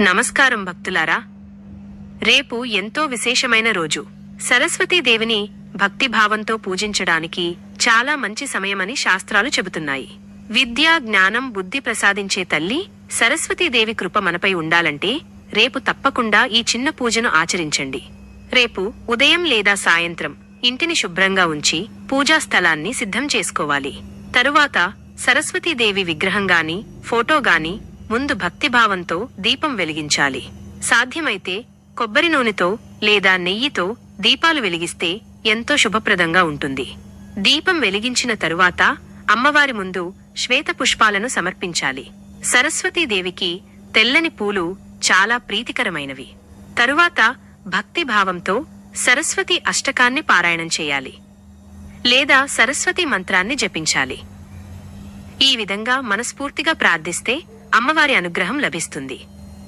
నమస్కారం భక్తులారా. రేపు ఎంతో విశేషమైన రోజు. సరస్వతీదేవిని భక్తిభావంతో పూజించడానికి చాలా మంచి సమయమని శాస్త్రాలు చెబుతున్నాయి. విద్య, జ్ఞానం, బుద్ధి ప్రసాదించే తల్లి సరస్వతీదేవి కృప మనపై ఉండాలంటే రేపు తప్పకుండా ఈ చిన్న పూజను ఆచరించండి. రేపు ఉదయం లేదా సాయంత్రం ఇంటిని శుభ్రంగా ఉంచి పూజా స్థలాన్ని సిద్ధం చేసుకోవాలి. తరువాత సరస్వతీదేవి విగ్రహంగాని, ఫోటోగాని ముందు భక్తిభావంతో దీపం వెలిగించాలి. సాధ్యమైతే కొబ్బరి నూనెతో లేదా నెయ్యితో దీపాలు వెలిగిస్తే ఎంతో శుభప్రదంగా ఉంటుంది. దీపం వెలిగించిన తరువాత అమ్మవారి ముందు శ్వేత పుష్పాలను సమర్పించాలి. సరస్వతీదేవికి తెల్లని పూలు చాలా ప్రీతికరమైనవి. తరువాత భక్తిభావంతో సరస్వతి అష్టకాన్ని పారాయణం చేయాలి లేదా సరస్వతి మంత్రాన్ని జపించాలి. ఈ విధంగా మనస్ఫూర్తిగా ప్రార్థిస్తే అమ్మవారి అనుగ్రహం లభిస్తుంది.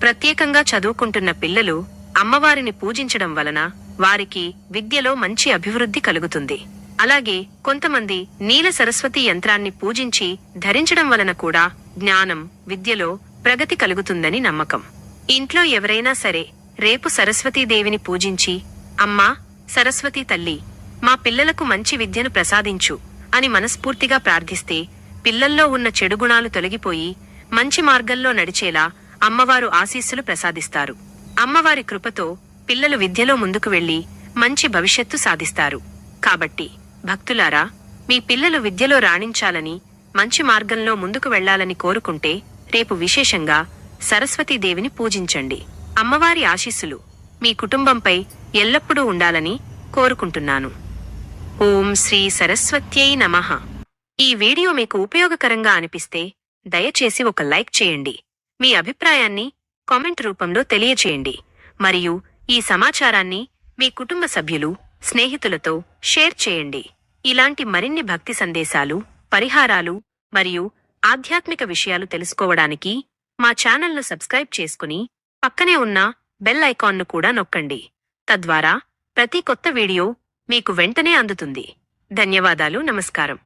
ప్రత్యేకంగా చదువుకుంటున్న పిల్లలు అమ్మవారిని పూజించడం వలన వారికి విద్యలో మంచి అభివృద్ధి కలుగుతుంది. అలాగే కొంతమంది నీల సరస్వతి యంత్రాన్ని పూజించి ధరించడం వలన కూడా జ్ఞానం, విద్యలో ప్రగతి కలుగుతుందని నమ్మకం. ఇంట్లో ఎవరైనా సరే రేపు సరస్వతీదేవిని పూజించి, అమ్మా సరస్వతీ తల్లి, మా పిల్లలకు మంచి విద్యను ప్రసాదించు అని మనస్ఫూర్తిగా ప్రార్థిస్తే పిల్లల్లో ఉన్న చెడు గుణాలు తొలగిపోయి మంచి మార్గంలో నడిచేలా అమ్మవారు ఆశీస్సులు ప్రసాదిస్తారు. అమ్మవారి కృపతో పిల్లలు విద్యలో ముందుకు వెళ్లి మంచి భవిష్యత్తు సాధిస్తారు. కాబట్టి భక్తులారా, మీ పిల్లలు విద్యలో రాణించాలని, మంచి మార్గంలో ముందుకు వెళ్లాలని కోరుకుంటే రేపు విశేషంగా సరస్వతీదేవిని పూజించండి. అమ్మవారి ఆశీస్సులు మీ కుటుంబంపై ఎల్లప్పుడూ ఉండాలని కోరుకుంటున్నాను. ఓం శ్రీ సరస్వత్యై నమః. ఈ వీడియో మీకు ఉపయోగకరంగా అనిపిస్తే దయచేసి ఒక లైక్ చేయండి. మీ అభిప్రాయాన్ని కామెంట్ రూపంలో తెలియచేయండి. మరియు ఈ సమాచారాన్ని మీ కుటుంబ సభ్యులు, స్నేహితులతో షేర్ చేయండి. ఇలాంటి మరిన్ని భక్తి సందేశాలు, పరిహారాలు మరియు ఆధ్యాత్మిక విషయాలు తెలుసుకోవడానికి మా ఛానల్ను సబ్స్క్రైబ్ చేసుకుని పక్కనే ఉన్న బెల్ ఐకాన్ను కూడా నొక్కండి. తద్వారా ప్రతి కొత్త వీడియో మీకు వెంటనే అందుతుంది. ధన్యవాదాలు. నమస్కారం.